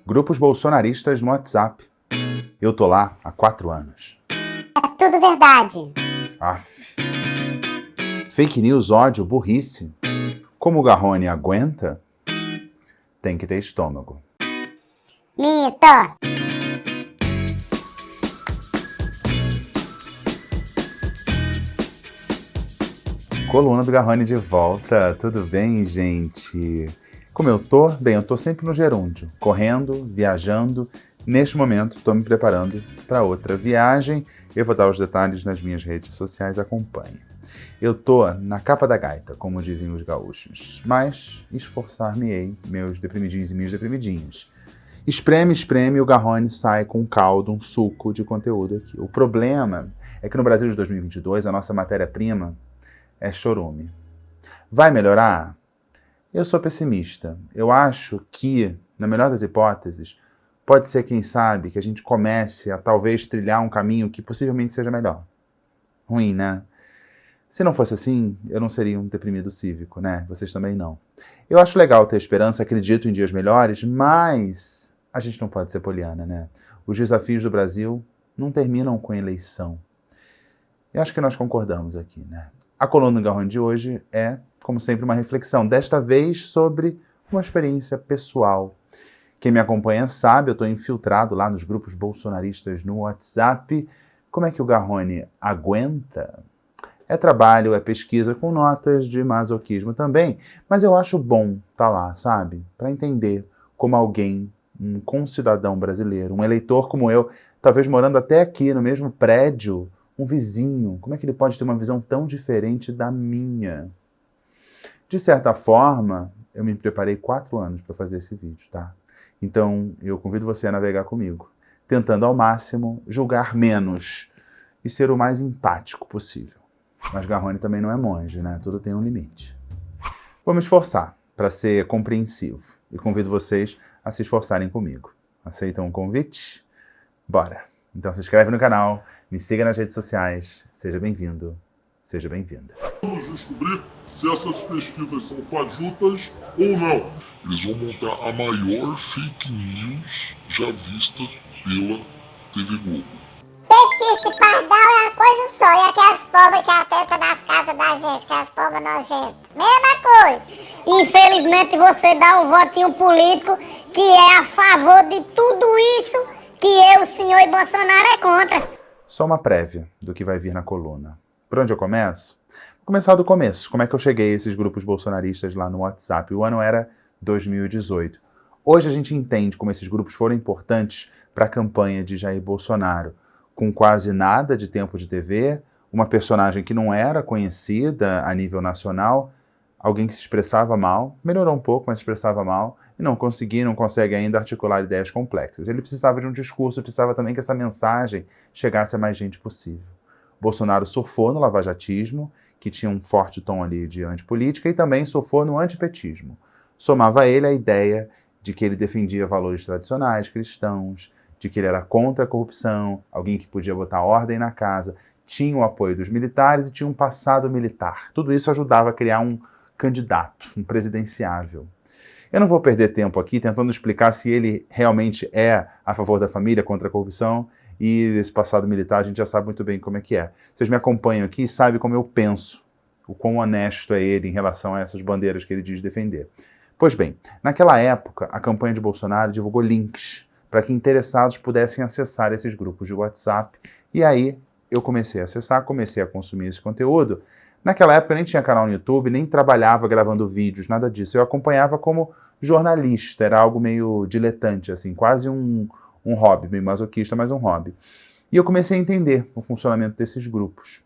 Grupos bolsonaristas no WhatsApp. Eu tô lá há 4 anos. É tudo verdade. Aff. Fake news, ódio, burrice. Como o Garrone aguenta? Tem que ter estômago. Mito. Coluna do Garrone de volta. Tudo bem, gente? Como eu tô? Bem, eu tô sempre no gerúndio, correndo, viajando. Neste momento, estou me preparando para outra viagem. Eu vou dar os detalhes nas minhas redes sociais, acompanhe. Eu tô na capa da gaita, como dizem os gaúchos, mas esforçar-me-ei, meus deprimidinhos e minhas deprimidinhas. Espreme, espreme, o Garrone sai com um caldo, um suco de conteúdo aqui. O problema é que no Brasil de 2022, a nossa matéria-prima é chorume. Vai melhorar? Eu sou pessimista. Eu acho que, na melhor das hipóteses, pode ser, quem sabe, que a gente comece a talvez trilhar um caminho que possivelmente seja melhor. Ruim, né? Se não fosse assim, eu não seria um deprimido cívico, né? Vocês também não. Eu acho legal ter esperança, acredito em dias melhores, mas a gente não pode ser poliana, né? Os desafios do Brasil não terminam com eleição. Eu acho que nós concordamos aqui, né? A coluna do Garrone de hoje é, como sempre, uma reflexão, desta vez sobre uma experiência pessoal. Quem me acompanha sabe, eu estou infiltrado lá nos grupos bolsonaristas no WhatsApp. Como é que o Garrone aguenta? É trabalho, é pesquisa com notas de masoquismo também, mas eu acho bom estar lá, sabe? Para entender como alguém, um concidadão brasileiro, um eleitor como eu, talvez morando até aqui no mesmo prédio, um vizinho, como é que ele pode ter uma visão tão diferente da minha? De certa forma, eu me preparei 4 anos para fazer esse vídeo, tá? Então, eu convido você a navegar comigo, tentando ao máximo julgar menos e ser o mais empático possível. Mas Garrone também não é monge, né? Tudo tem um limite. Vou me esforçar para ser compreensivo e convido vocês a se esforçarem comigo. Aceitam o convite? Bora! Então se inscreve no canal, me siga nas redes sociais. Seja bem-vindo, seja bem-vinda. Vamos descobrir se essas pesquisas são fajutas ou não. Eles vão montar a maior fake news já vista pela TV Globo. Petista e pardal é uma coisa só. E aquelas pobres que atentam nas casas da gente, aquelas pobres nojentas. Mesma coisa. Infelizmente você dá um votinho político que é a favor de tudo isso que eu, senhor e Bolsonaro é contra. Só uma prévia do que vai vir na coluna. Por onde eu começo? Vou começar do começo. Como é que eu cheguei a esses grupos bolsonaristas lá no WhatsApp? O ano era 2018. Hoje a gente entende como esses grupos foram importantes para a campanha de Jair Bolsonaro. Com quase nada de tempo de TV, uma personagem que não era conhecida a nível nacional, alguém que se expressava mal, melhorou um pouco, mas se expressava mal, e não consegue ainda articular ideias complexas. Ele precisava de um discurso, precisava também que essa mensagem chegasse a mais gente possível. Bolsonaro surfou no lavajatismo, que tinha um forte tom ali de antipolítica, e também surfou no antipetismo. Somava a ele a ideia de que ele defendia valores tradicionais, cristãos, de que ele era contra a corrupção, alguém que podia botar ordem na casa, tinha o apoio dos militares e tinha um passado militar. Tudo isso ajudava a criar um candidato, um presidenciável. Eu não vou perder tempo aqui tentando explicar se ele realmente é a favor da família, contra a corrupção, e esse passado militar a gente já sabe muito bem como é que é. Vocês me acompanham aqui e sabem como eu penso, o quão honesto é ele em relação a essas bandeiras que ele diz defender. Pois bem, naquela época, a campanha de Bolsonaro divulgou links para que interessados pudessem acessar esses grupos de WhatsApp. E aí eu comecei a acessar, comecei a consumir esse conteúdo. Naquela época eu nem tinha canal no YouTube, nem trabalhava gravando vídeos, nada disso. Eu acompanhava como jornalista, era algo meio diletante, assim, quase um hobby, meio masoquista, mas um hobby. E eu comecei a entender o funcionamento desses grupos.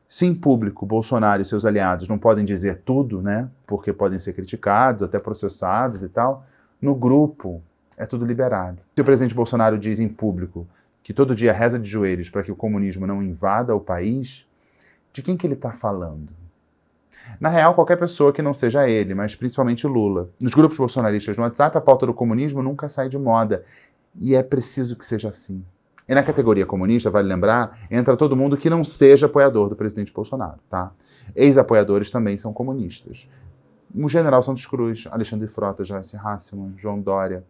Se em público, Bolsonaro e seus aliados não podem dizer tudo, né, porque podem ser criticados, até processados e tal, no grupo é tudo liberado. Se o presidente Bolsonaro diz em público que todo dia reza de joelhos para que o comunismo não invada o país, de quem que ele está falando? Na real, qualquer pessoa que não seja ele, mas principalmente Lula. Nos grupos bolsonaristas no WhatsApp, a pauta do comunismo nunca sai de moda. E é preciso que seja assim. E na categoria comunista, vale lembrar, entra todo mundo que não seja apoiador do presidente Bolsonaro, tá? Ex-apoiadores também são comunistas. O general Santos Cruz, Alexandre Frota, Joyce Hasselmann, João Dória.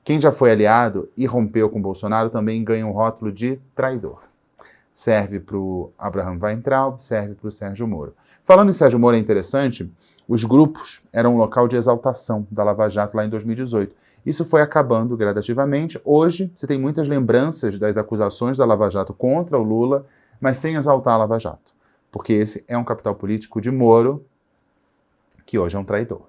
Quem já foi aliado e rompeu com Bolsonaro também ganha o rótulo de traidor. Serve para o Abraham Weintraub, serve para o Sérgio Moro. Falando em Sérgio Moro, é interessante, os grupos eram um local de exaltação da Lava Jato lá em 2018. Isso foi acabando gradativamente. Hoje, você tem muitas lembranças das acusações da Lava Jato contra o Lula, mas sem exaltar a Lava Jato. Porque esse é um capital político de Moro, que hoje é um traidor.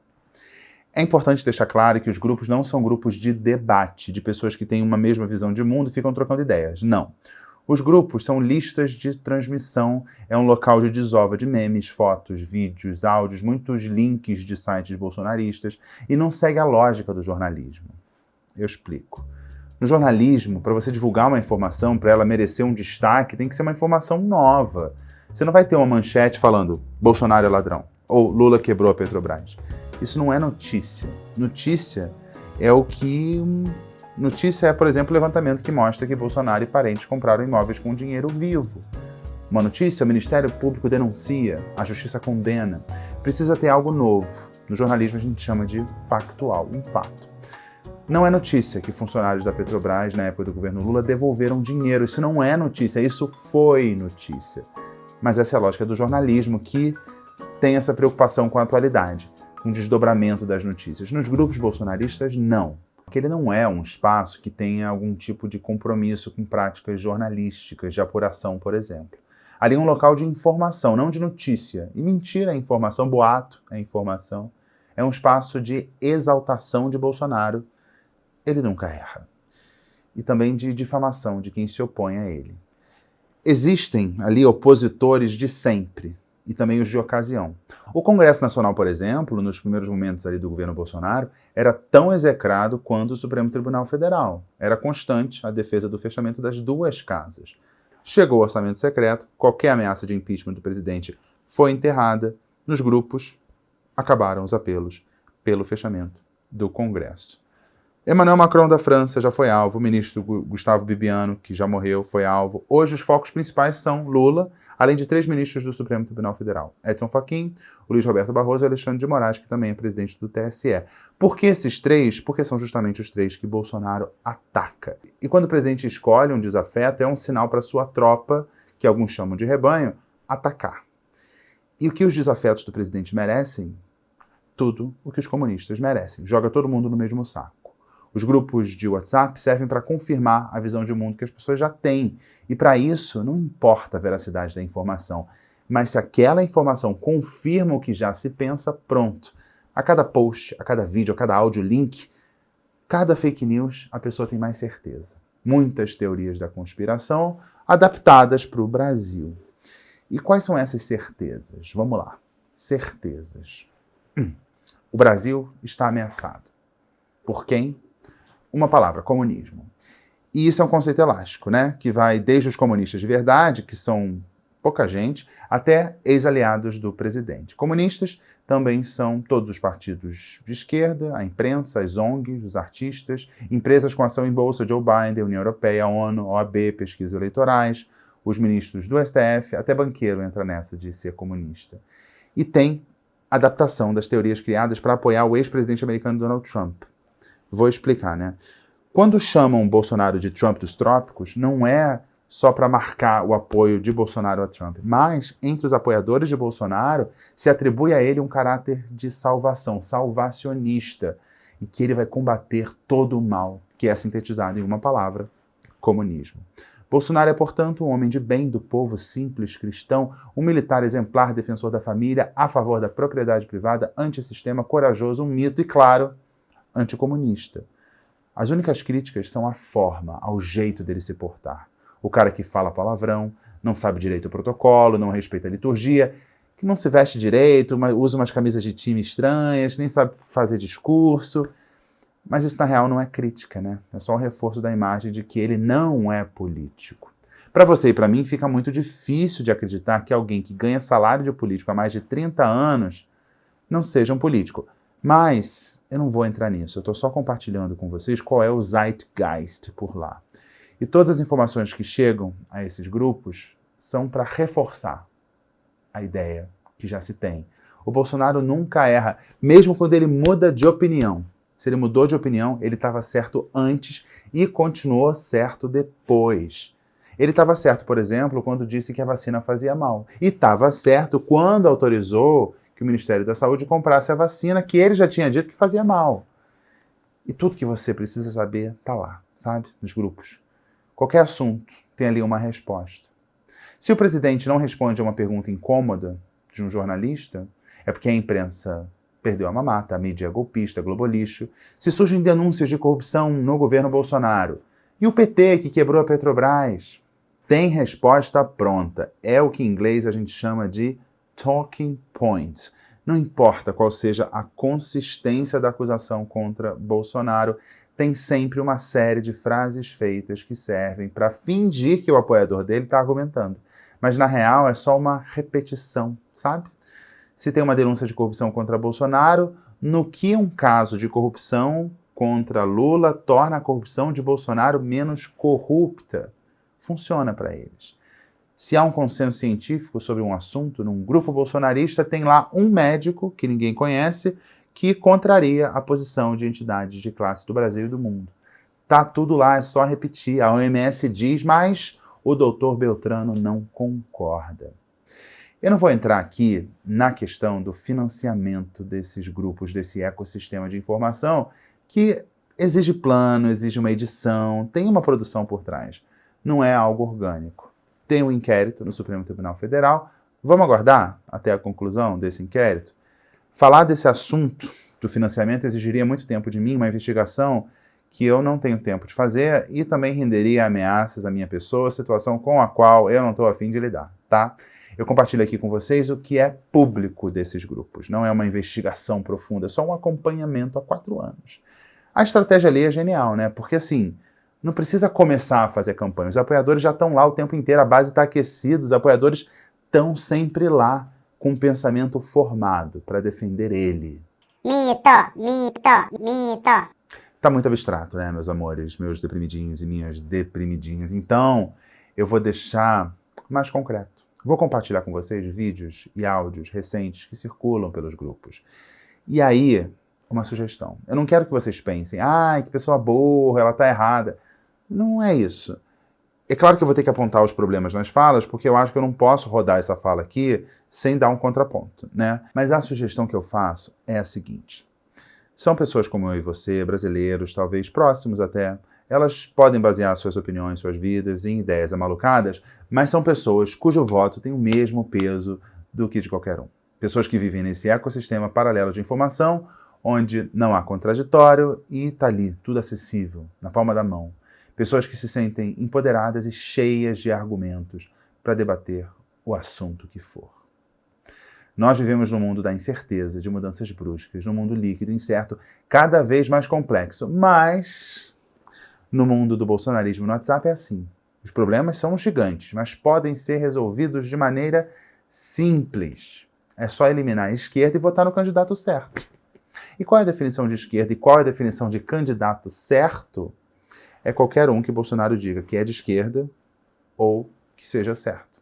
É importante deixar claro que os grupos não são grupos de debate, de pessoas que têm uma mesma visão de mundo e ficam trocando ideias. Não. Os grupos são listas de transmissão, é um local de desova de memes, fotos, vídeos, áudios, muitos links de sites bolsonaristas e não segue a lógica do jornalismo. Eu explico. No jornalismo, para você divulgar uma informação, para ela merecer um destaque, tem que ser uma informação nova. Você não vai ter uma manchete falando Bolsonaro é ladrão ou Lula quebrou a Petrobras. Isso não é notícia. Notícia é o que... Notícia é, por exemplo, o levantamento que mostra que Bolsonaro e parentes compraram imóveis com dinheiro vivo. Uma notícia, o Ministério Público denuncia, a Justiça condena. Precisa ter algo novo. No jornalismo a gente chama de factual, um fato. Não é notícia que funcionários da Petrobras, na época do governo Lula, devolveram dinheiro. Isso não é notícia, isso foi notícia. Mas essa é a lógica do jornalismo, que tem essa preocupação com a atualidade, com o desdobramento das notícias. Nos grupos bolsonaristas, não. Porque ele não é um espaço que tenha algum tipo de compromisso com práticas jornalísticas, de apuração, por exemplo. Ali é um local de informação, não de notícia. E mentira é informação, boato é informação. É um espaço de exaltação de Bolsonaro. Ele nunca erra. E também de difamação de quem se opõe a ele. Existem ali opositores de sempre. E também os de ocasião. O Congresso Nacional, por exemplo, nos primeiros momentos ali do governo Bolsonaro, era tão execrado quanto o Supremo Tribunal Federal. Era constante a defesa do fechamento das duas casas. Chegou o orçamento secreto, qualquer ameaça de impeachment do presidente foi enterrada. Nos grupos, acabaram os apelos pelo fechamento do Congresso. Emmanuel Macron da França já foi alvo, o ministro Gustavo Bibiano, que já morreu, foi alvo. Hoje os focos principais são Lula, além de 3 ministros do Supremo Tribunal Federal: Edson Fachin, o Luiz Roberto Barroso e Alexandre de Moraes, que também é presidente do TSE. Por que esses 3? Porque são justamente os 3 que Bolsonaro ataca. E quando o presidente escolhe um desafeto, é um sinal para sua tropa, que alguns chamam de rebanho, atacar. E o que os desafetos do presidente merecem? Tudo o que os comunistas merecem. Joga todo mundo no mesmo saco. Os grupos de WhatsApp servem para confirmar a visão de mundo que as pessoas já têm. E para isso, não importa a veracidade da informação, mas se aquela informação confirma o que já se pensa, pronto. A cada post, a cada vídeo, a cada áudio link, cada fake news, a pessoa tem mais certeza. Muitas teorias da conspiração adaptadas para o Brasil. E quais são essas certezas? Vamos lá. Certezas. O Brasil está ameaçado. Por quem? Uma palavra: comunismo. E isso é um conceito elástico, né? Que vai desde os comunistas de verdade, que são pouca gente, até ex-aliados do presidente. Comunistas também são todos os partidos de esquerda, a imprensa, as ONGs, os artistas, empresas com ação em bolsa, Joe Biden, União Europeia, ONU, OAB, pesquisas eleitorais, os ministros do STF, até banqueiro entra nessa de ser comunista. E tem adaptação das teorias criadas para apoiar o ex-presidente americano Donald Trump. Vou explicar, né? Quando chamam Bolsonaro de Trump dos trópicos, não é só para marcar o apoio de Bolsonaro a Trump, mas entre os apoiadores de Bolsonaro se atribui a ele um caráter de salvação, salvacionista, e que ele vai combater todo o mal, que é sintetizado em uma palavra: comunismo. Bolsonaro é, portanto, um homem de bem do povo simples, cristão, um militar exemplar, defensor da família, a favor da propriedade privada, antissistema, corajoso, um mito e, claro, anticomunista. As únicas críticas são à forma, ao jeito dele se portar. O cara que fala palavrão, não sabe direito o protocolo, não respeita a liturgia, que não se veste direito, usa umas camisas de time estranhas, nem sabe fazer discurso. Mas isso, na real, não é crítica, né? É só um reforço da imagem de que ele não é político. Para você e para mim, fica muito difícil de acreditar que alguém que ganha salário de político há mais de 30 anos não seja um político. Mas eu não vou entrar nisso, eu estou só compartilhando com vocês qual é o zeitgeist por lá. E todas as informações que chegam a esses grupos são para reforçar a ideia que já se tem. O Bolsonaro nunca erra, mesmo quando ele muda de opinião. Se ele mudou de opinião, ele estava certo antes e continuou certo depois. Ele estava certo, por exemplo, quando disse que a vacina fazia mal. E estava certo quando autorizou que o Ministério da Saúde comprasse a vacina que ele já tinha dito que fazia mal. E tudo que você precisa saber está lá, sabe? Nos grupos. Qualquer assunto tem ali uma resposta. Se o presidente não responde a uma pergunta incômoda de um jornalista, é porque a imprensa perdeu a mamata, a mídia é golpista, globolixo. Se surgem denúncias de corrupção no governo Bolsonaro, e o PT que quebrou a Petrobras, tem resposta pronta. É o que em inglês a gente chama de talking points. Não importa qual seja a consistência da acusação contra Bolsonaro, tem sempre uma série de frases feitas que servem para fingir que o apoiador dele está argumentando. Mas na real é só uma repetição, sabe? Se tem uma denúncia de corrupção contra Bolsonaro, no que um caso de corrupção contra Lula torna a corrupção de Bolsonaro menos corrupta? Funciona para eles. Se há um consenso científico sobre um assunto, num grupo bolsonarista tem lá um médico, que ninguém conhece, que contraria a posição de entidades de classe do Brasil e do mundo. Tá tudo lá, é só repetir. A OMS diz, mas o doutor Beltrano não concorda. Eu não vou entrar aqui na questão do financiamento desses grupos, desse ecossistema de informação, que exige plano, exige uma edição, tem uma produção por trás. Não é algo orgânico. Tem um inquérito no Supremo Tribunal Federal. Vamos aguardar até a conclusão desse inquérito? Falar desse assunto do financiamento exigiria muito tempo de mim, uma investigação que eu não tenho tempo de fazer e também renderia ameaças à minha pessoa, situação com a qual eu não estou a fim de lidar, tá? Eu compartilho aqui com vocês o que é público desses grupos. Não é uma investigação profunda, é só um acompanhamento há 4 anos. A estratégia ali é genial, né? Porque assim, não precisa começar a fazer campanha. Os apoiadores já estão lá o tempo inteiro, a base está aquecida, os apoiadores estão sempre lá com um pensamento formado para defender ele. Mito, mito, mito. Tá muito abstrato, né, meus amores, meus deprimidinhos e minhas deprimidinhas. Então, eu vou deixar mais concreto. Vou compartilhar com vocês vídeos e áudios recentes que circulam pelos grupos. E aí, uma sugestão. Eu não quero que vocês pensem, ai, que pessoa burra, ela tá errada. Não é isso. É claro que eu vou ter que apontar os problemas nas falas, porque eu acho que eu não posso rodar essa fala aqui sem dar um contraponto, né? Mas a sugestão que eu faço é a seguinte. São pessoas como eu e você, brasileiros, talvez próximos até. Elas podem basear suas opiniões, suas vidas em ideias amalucadas, mas são pessoas cujo voto tem o mesmo peso do que de qualquer um. Pessoas que vivem nesse ecossistema paralelo de informação, onde não há contraditório e está ali, tudo acessível, na palma da mão. Pessoas que se sentem empoderadas e cheias de argumentos para debater o assunto que for. Nós vivemos num mundo da incerteza, de mudanças bruscas, num mundo líquido, incerto, cada vez mais complexo. Mas no mundo do bolsonarismo no WhatsApp é assim. Os problemas são gigantes, mas podem ser resolvidos de maneira simples. É só eliminar a esquerda e votar no candidato certo. E qual é a definição de esquerda e qual é a definição de candidato certo? É qualquer um que Bolsonaro diga que é de esquerda ou que seja certo.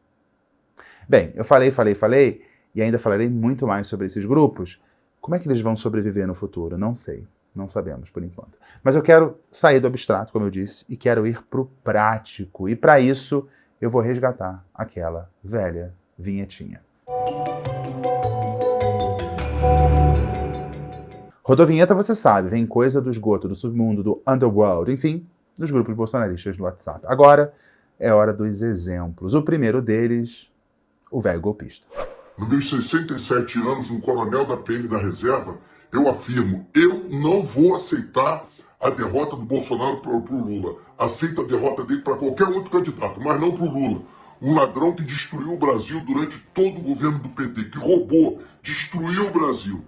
Bem, eu falei e ainda falarei muito mais sobre esses grupos. Como é que eles vão sobreviver no futuro? Não sei, não sabemos por enquanto. Mas eu quero sair do abstrato, como eu disse, e quero ir para o prático. E para isso eu vou resgatar aquela velha vinhetinha. Rodovinheta, você sabe, vem coisa do esgoto, do submundo, do underworld, enfim, dos grupos bolsonaristas do WhatsApp. Agora é hora dos exemplos. O primeiro deles, o velho golpista. Nos meus 67 anos, no coronel da PM da reserva, eu afirmo, eu não vou aceitar a derrota do Bolsonaro para o Lula. Aceito a derrota dele para qualquer outro candidato, mas não para o Lula. Um ladrão que destruiu o Brasil durante todo o governo do PT, que roubou, destruiu o Brasil.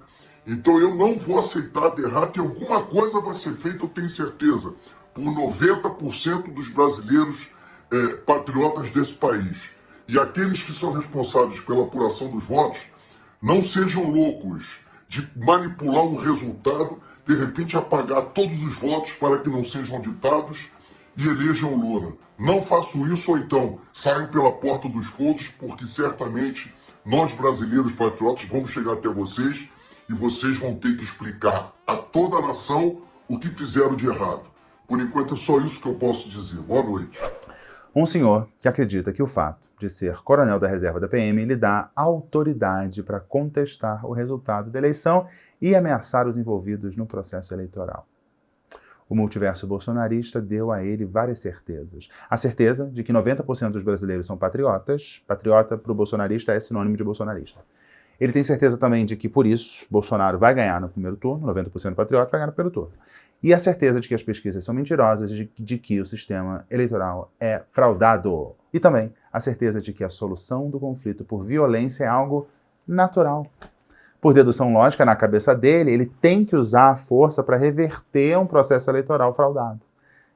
Então eu não vou aceitar a derrota e alguma coisa vai ser feita, eu tenho certeza, por 90% dos brasileiros patriotas desse país. E aqueles que são responsáveis pela apuração dos votos, não sejam loucos de manipular um resultado, de repente apagar todos os votos para que não sejam ditados e elejam Lula. Não façam isso ou então saiam pela porta dos fundos, porque certamente nós brasileiros patriotas vamos chegar até vocês e vocês vão ter que explicar a toda a nação o que fizeram de errado. Por enquanto é só isso que eu posso dizer. Boa noite. Um senhor que acredita que o fato de ser coronel da reserva da PM lhe dá autoridade para contestar o resultado da eleição e ameaçar os envolvidos no processo eleitoral. O multiverso bolsonarista deu a ele várias certezas. A certeza de que 90% dos brasileiros são patriotas. Patriota para o bolsonarista é sinônimo de bolsonarista. Ele tem certeza também de que, por isso, Bolsonaro vai ganhar no primeiro turno, 90% patriota vai ganhar no primeiro turno. E a certeza de que as pesquisas são mentirosas e de que o sistema eleitoral é fraudado. E também a certeza de que a solução do conflito por violência é algo natural. Por dedução lógica, na cabeça dele, ele tem que usar a força para reverter um processo eleitoral fraudado.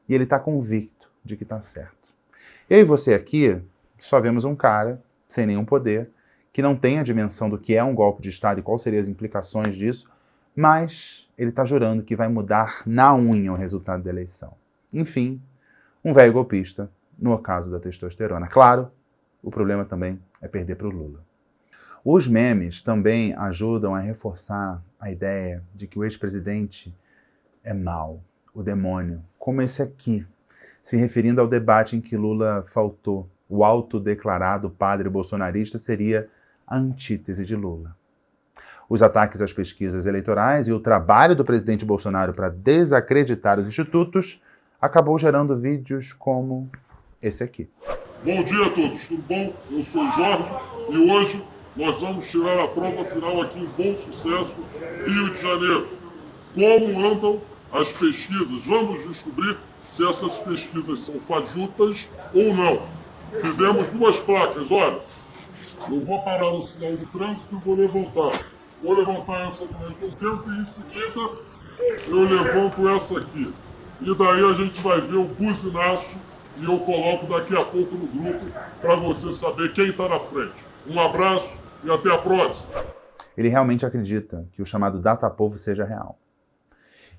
E ele está convicto de que está certo. Eu e você aqui só vemos um cara sem nenhum poder, que não tem a dimensão do que é um golpe de Estado e quais seriam as implicações disso, mas ele está jurando que vai mudar na unha o resultado da eleição. Enfim, um velho golpista, no caso da testosterona. Claro, o problema também é perder para o Lula. Os memes também ajudam a reforçar a ideia de que o ex-presidente é mau, o demônio, como esse aqui, se referindo ao debate em que Lula faltou. O autodeclarado padre bolsonarista seria a antítese de Lula. Os ataques às pesquisas eleitorais e o trabalho do presidente Bolsonaro para desacreditar os institutos acabou gerando vídeos como esse aqui. Bom dia a todos, tudo bom? Eu sou o Jorge e hoje nós vamos tirar a prova final aqui em Bom Sucesso, Rio de Janeiro. Como andam as pesquisas? Vamos descobrir se essas pesquisas são fajutas ou não. Fizemos duas placas, olha. Eu vou parar no sinal de trânsito e vou levantar. Vou levantar essa durante um tempo e em seguida eu levanto essa aqui. E daí a gente vai ver o buzinaço e eu coloco daqui a pouco no grupo para você saber quem está na frente. Um abraço e até a próxima. Ele realmente acredita que o chamado datapovo seja real.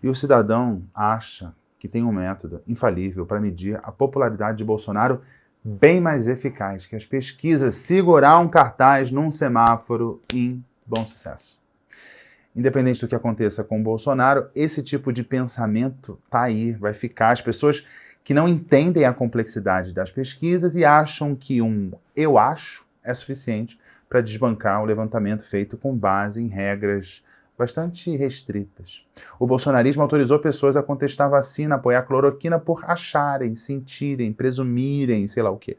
E o cidadão acha que tem um método infalível para medir a popularidade de Bolsonaro bem mais eficaz que as pesquisas segurar um cartaz num semáforo em Bom Sucesso. Independente do que aconteça com o Bolsonaro, esse tipo de pensamento tá aí, vai ficar. As pessoas que não entendem a complexidade das pesquisas e acham que um eu acho é suficiente para desbancar o levantamento feito com base em regras bastante restritas. O bolsonarismo autorizou pessoas a contestar vacina, apoiar cloroquina por acharem, sentirem, presumirem, sei lá o quê.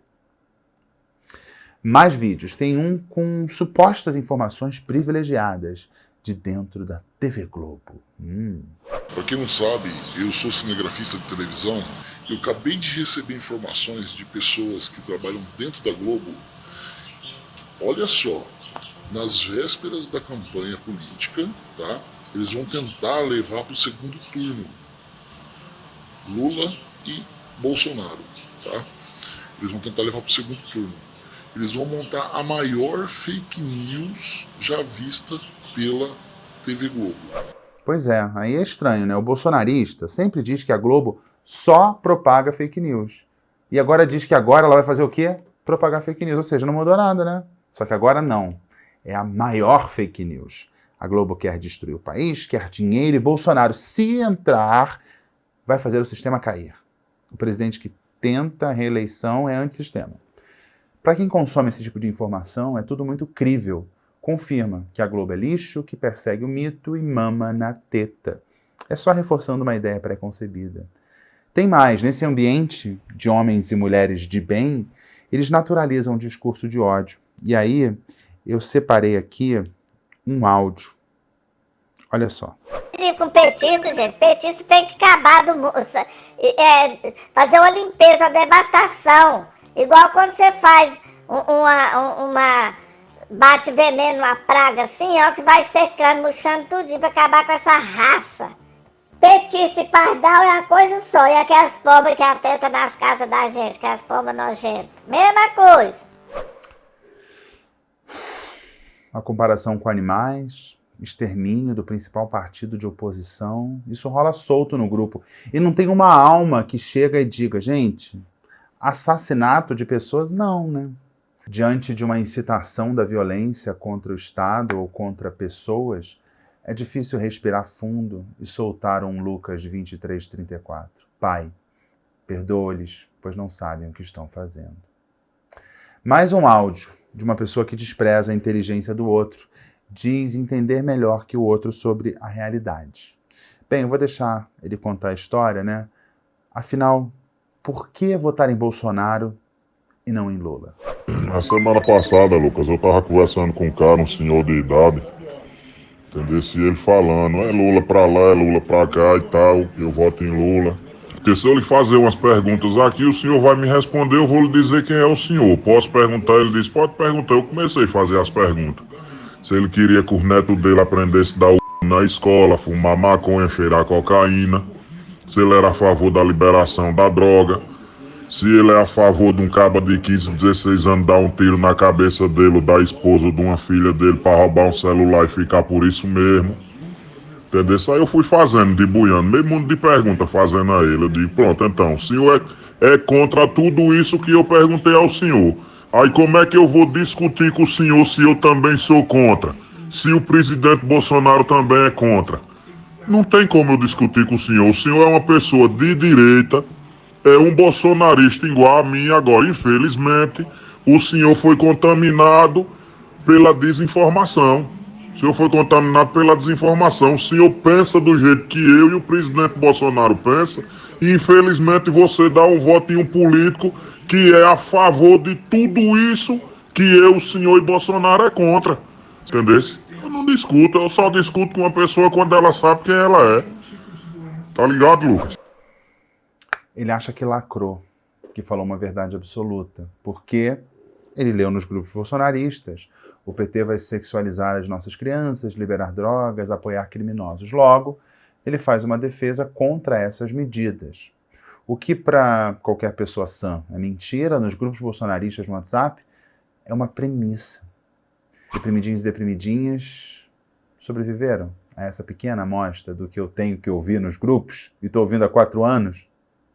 Mais vídeos. Tem um com supostas informações privilegiadas de dentro da TV Globo. Para quem não sabe, eu sou cinegrafista de televisão e eu acabei de receber informações de pessoas que trabalham dentro da Globo. Olha só, nas vésperas da campanha política, tá? Eles vão tentar levar para o segundo turno Lula e Bolsonaro, tá? Eles vão tentar levar para o segundo turno. Eles vão montar a maior fake news já vista pela TV Globo. Pois é, aí é estranho, né? O bolsonarista sempre diz que a Globo só propaga fake news. E agora diz que agora ela vai fazer o quê? Propagar fake news. Ou seja, não mudou nada, né? Só que agora não. É a maior fake news. A Globo quer destruir o país, quer dinheiro e Bolsonaro, se entrar, vai fazer o sistema cair. O presidente que tenta a reeleição é antissistema. Para quem consome esse tipo de informação, é tudo muito crível. Confirma que a Globo é lixo, que persegue o mito e mama na teta. É só reforçando uma ideia pré-concebida. Tem mais, nesse ambiente de homens e mulheres de bem, eles naturalizam um discurso de ódio. E aí, eu separei aqui um áudio. Olha só. Com petista, gente, petista tem que acabar do mundo, fazer uma limpeza, uma devastação. Igual quando você faz uma bate veneno, uma praga assim, ó, que vai secando, murchando tudinho pra acabar com essa raça. Petista e pardal é uma coisa só, e aquelas pobres que atentam nas casas da gente, aquelas pobres nojentas. Mesma coisa. A comparação com animais, extermínio do principal partido de oposição, isso rola solto no grupo. E não tem uma alma que chega e diga, gente, assassinato de pessoas, não, né? Diante de uma incitação da violência contra o Estado ou contra pessoas, É difícil respirar fundo e soltar um Lucas 23:34. Pai, perdoa-lhes, pois não sabem o que estão fazendo. Mais um áudio de uma pessoa que despreza a inteligência do outro, diz entender melhor que o outro sobre a realidade. Bem, eu vou deixar ele contar a história, né? Afinal, por que votar em Bolsonaro e não em Lula? Na semana passada, Lucas, eu tava conversando com um cara, um senhor de idade, entendeu? Se ele falando, é Lula pra lá, é Lula pra cá e tal, eu voto em Lula. Porque se eu lhe fazer umas perguntas aqui, o senhor vai me responder, eu vou lhe dizer quem é o senhor. Posso perguntar? Ele disse, pode perguntar. Eu comecei a fazer as perguntas. Se ele queria que o neto dele aprendesse a dar o na escola, fumar maconha, cheirar cocaína. Se ele era a favor da liberação da droga. Se ele é a favor de um caba de 15, 16 anos dar um tiro na cabeça dele ou da esposa de uma filha dele pra roubar um celular e ficar por isso mesmo. Entendeu? Isso aí eu fui fazendo, debuiando, meio mundo de pergunta fazendo a ele. Eu digo, pronto, então, o senhor é contra tudo isso que eu perguntei ao senhor. Aí como é que eu vou discutir com o senhor se eu também sou contra? Se o presidente Bolsonaro também é contra? Não tem como eu discutir com o senhor. O senhor é uma pessoa de direita, é um bolsonarista igual a mim agora. Infelizmente, o senhor foi contaminado pela desinformação. O senhor foi contaminado pela desinformação. O senhor pensa do jeito que eu e o presidente Bolsonaro pensa. E infelizmente você dá um voto em um político que é a favor de tudo isso que eu, o senhor e Bolsonaro é contra. Entendeu? Eu não discuto, eu só discuto com uma pessoa quando ela sabe quem ela é. Tá ligado, Lucas? Ele acha que lacrou, que falou uma verdade absoluta, porque ele leu nos grupos bolsonaristas: o PT vai sexualizar as nossas crianças, liberar drogas, apoiar criminosos. Logo, ele faz uma defesa contra essas medidas. O que para qualquer pessoa sã é mentira, nos grupos bolsonaristas no WhatsApp, é uma premissa. Deprimidinhos e deprimidinhas sobreviveram a essa pequena amostra do que eu tenho que ouvir nos grupos, e estou ouvindo há 4 anos.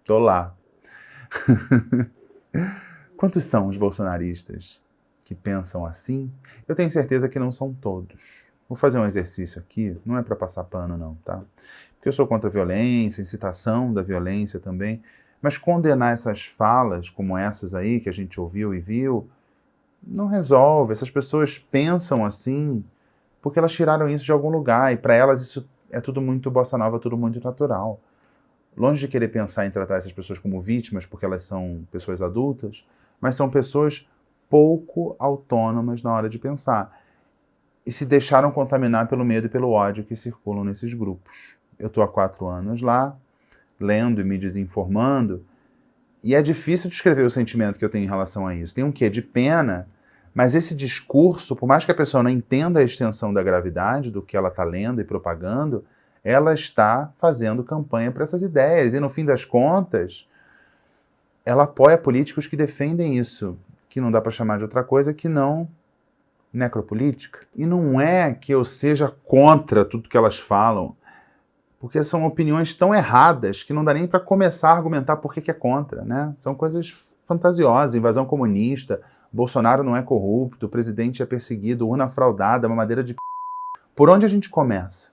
Tô lá. Quantos são os bolsonaristas que pensam assim? Eu tenho certeza que não são todos. Vou fazer um exercício aqui, não é para passar pano não, tá? Porque eu sou contra a violência, incitação da violência também, mas condenar essas falas como essas aí que a gente ouviu e viu, não resolve. Essas pessoas pensam assim porque elas tiraram isso de algum lugar e para elas isso é tudo muito bossa nova, tudo muito natural. Longe de querer pensar em tratar essas pessoas como vítimas porque elas são pessoas adultas, mas são pessoas pouco autônomas na hora de pensar e se deixaram contaminar pelo medo e pelo ódio que circulam nesses grupos. Eu estou há 4 anos lá, lendo e me desinformando, e é difícil descrever o sentimento que eu tenho em relação a isso. Tem um quê de pena, mas esse discurso, por mais que a pessoa não entenda a extensão da gravidade do que ela está lendo e propagando, ela está fazendo campanha para essas ideias. E, no fim das contas, ela apoia políticos que defendem isso, que não dá para chamar de outra coisa que não necropolítica. E não é que eu seja contra tudo que elas falam, porque são opiniões tão erradas que não dá nem para começar a argumentar por que é contra, né? São coisas fantasiosas, invasão comunista, Bolsonaro não é corrupto, o presidente é perseguido, urna fraudada, mamadeira de... Por onde a gente começa?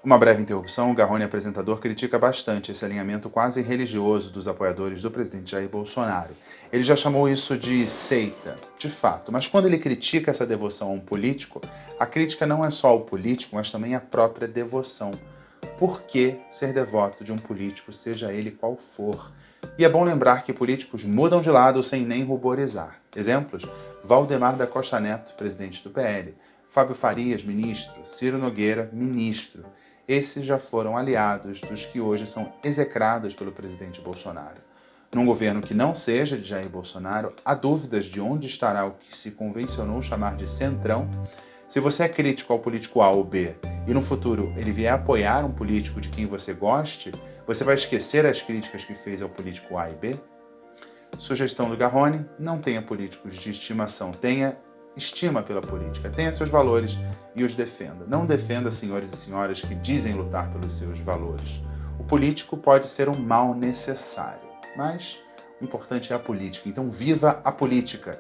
Uma breve interrupção, o Garrone, apresentador, critica bastante esse alinhamento quase religioso dos apoiadores do presidente Jair Bolsonaro. Ele já chamou isso de seita, de fato, mas quando ele critica essa devoção a um político, a crítica não é só ao político, mas também à própria devoção. Por que ser devoto de um político, seja ele qual for? E é bom lembrar que políticos mudam de lado sem nem ruborizar. Exemplos: Valdemar da Costa Neto, presidente do PL, Fábio Farias, ministro, Ciro Nogueira, ministro. Esses já foram aliados dos que hoje são execrados pelo presidente Bolsonaro. Num governo que não seja de Jair Bolsonaro, há dúvidas de onde estará o que se convencionou chamar de centrão. Se você é crítico ao político A ou B e no futuro ele vier apoiar um político de quem você goste, você vai esquecer as críticas que fez ao político A e B? Sugestão do Garrone: não tenha políticos de estimação, tenha estima pela política, tenha seus valores e os defenda. Não defenda senhores e senhoras que dizem lutar pelos seus valores. O político pode ser um mal necessário, mas o importante é a política. Então viva a política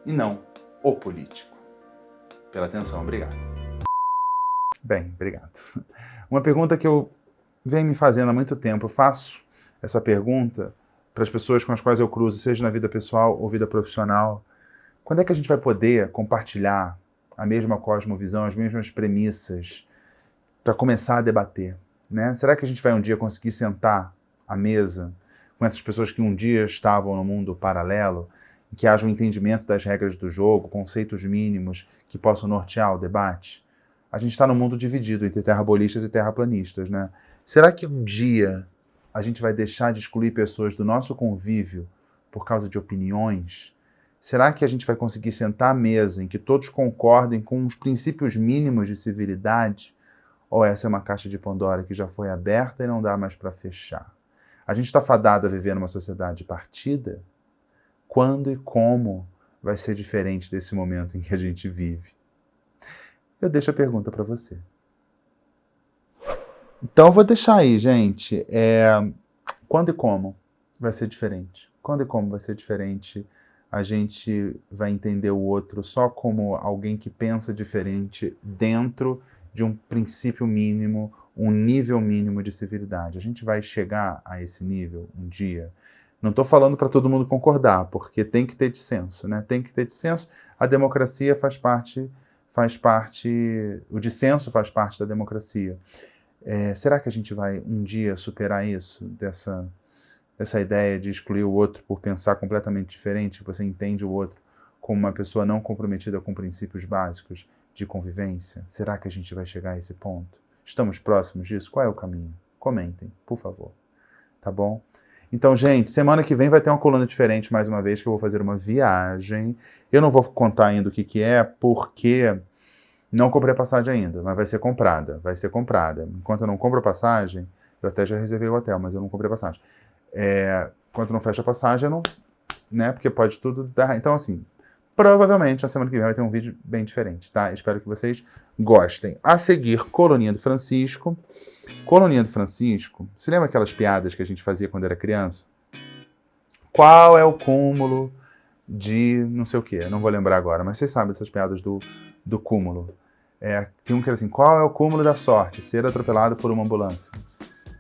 e não o político. Pela atenção, obrigado. Bem, obrigado. Uma pergunta que eu venho me fazendo há muito tempo. Eu faço essa pergunta para as pessoas com as quais eu cruzo, seja na vida pessoal ou vida profissional. Quando é que a gente vai poder compartilhar a mesma cosmovisão, as mesmas premissas, para começar a debater, né? Será que a gente vai um dia conseguir sentar à mesa com essas pessoas que um dia estavam no mundo paralelo, que haja um entendimento das regras do jogo, conceitos mínimos que possam nortear o debate? A gente está num mundo dividido entre terrabolistas e terraplanistas, né? Será que um dia a gente vai deixar de excluir pessoas do nosso convívio por causa de opiniões? Será que a gente vai conseguir sentar à mesa em que todos concordem com os princípios mínimos de civilidade? Ou essa é uma caixa de Pandora que já foi aberta e não dá mais para fechar? A gente está fadado a viver numa sociedade partida? Quando e como vai ser diferente desse momento em que a gente vive? Eu deixo a pergunta para você. Então eu vou deixar aí, gente. Quando e como vai ser diferente? Quando e como vai ser diferente? A gente vai entender o outro só como alguém que pensa diferente dentro de um princípio mínimo, um nível mínimo de civilidade. A gente vai chegar a esse nível um dia. Não estou falando para todo mundo concordar, porque tem que ter dissenso, né? Tem que ter dissenso. A democracia faz parte, o dissenso faz parte da democracia. Será que a gente vai um dia superar isso, dessa ideia de excluir o outro por pensar completamente diferente? Você entende o outro como uma pessoa não comprometida com princípios básicos de convivência? Será que a gente vai chegar a esse ponto? Estamos próximos disso? Qual é o caminho? Comentem, por favor. Tá bom? Então, gente, semana que vem vai ter uma coluna diferente mais uma vez, que eu vou fazer uma viagem. Eu não vou contar ainda o que é, porque não comprei a passagem ainda, mas vai ser comprada. Vai ser comprada. Enquanto eu não compro a passagem, eu até já reservei o hotel, mas eu não comprei a passagem. Enquanto não fecha a passagem, eu não... né? Porque pode tudo dar... Então, assim, provavelmente na semana que vem vai ter um vídeo bem diferente, tá? Espero que vocês gostem. A seguir, Coluninha do Francisco. Coluninha do Francisco, se lembra aquelas piadas que a gente fazia quando era criança? Qual é o cúmulo de não sei o quê? Não vou lembrar agora, mas vocês sabem dessas piadas do cúmulo. Tem um que era assim, qual é o cúmulo da sorte? Ser atropelado por uma ambulância.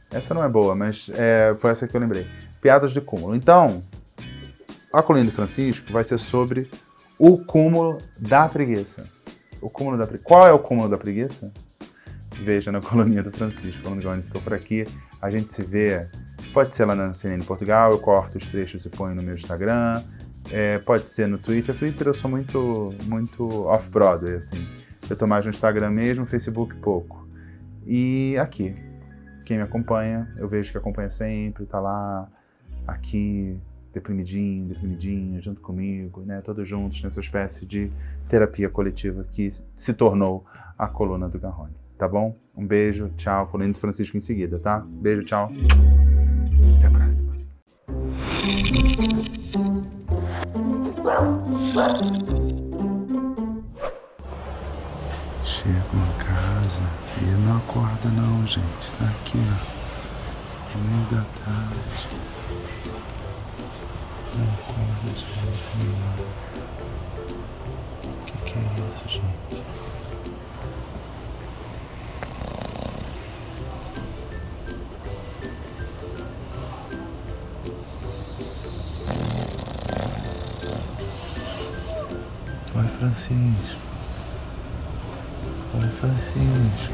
Essa não é boa, mas foi essa que eu lembrei. Piadas de cúmulo. Então, a Coluninha do Francisco vai ser sobre o cúmulo da preguiça. Qual é o cúmulo da preguiça? Veja na Coluninha do Francisco. Quando o Giovanni ficou por aqui, a gente se vê. Pode ser lá na CNN Portugal, eu corto os trechos e ponho no meu Instagram. Pode ser no Twitter. Twitter eu sou muito off-Broadway, assim. Eu tô mais no Instagram mesmo, Facebook pouco. E aqui, quem me acompanha, eu vejo que acompanha sempre, tá lá, aqui, deprimidinho, junto comigo, né? Todos juntos nessa espécie de terapia coletiva que se tornou a coluna do Garrone. Tá bom? Um beijo, tchau. Coluninha do Francisco em seguida, tá? Beijo, tchau. Até a próxima. Chego em casa e ele não acorda não, gente. Tá aqui, ó. No meio da tarde. Não acorda de jeito nenhum. O que é isso, gente? Oi, Francisco. Oi, Francisco.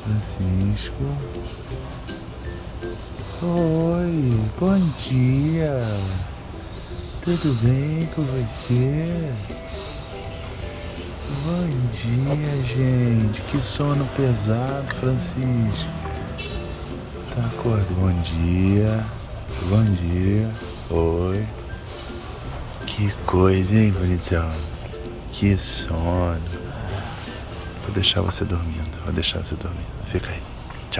Francisco. Oi, bom dia. Tudo bem com você? Bom dia, gente. Que sono pesado, Francisco. Tá acordado? Bom dia. Bom dia. Oi. Que coisa, hein, bonitão? Que sono. Vou deixar você dormindo. Fica aí.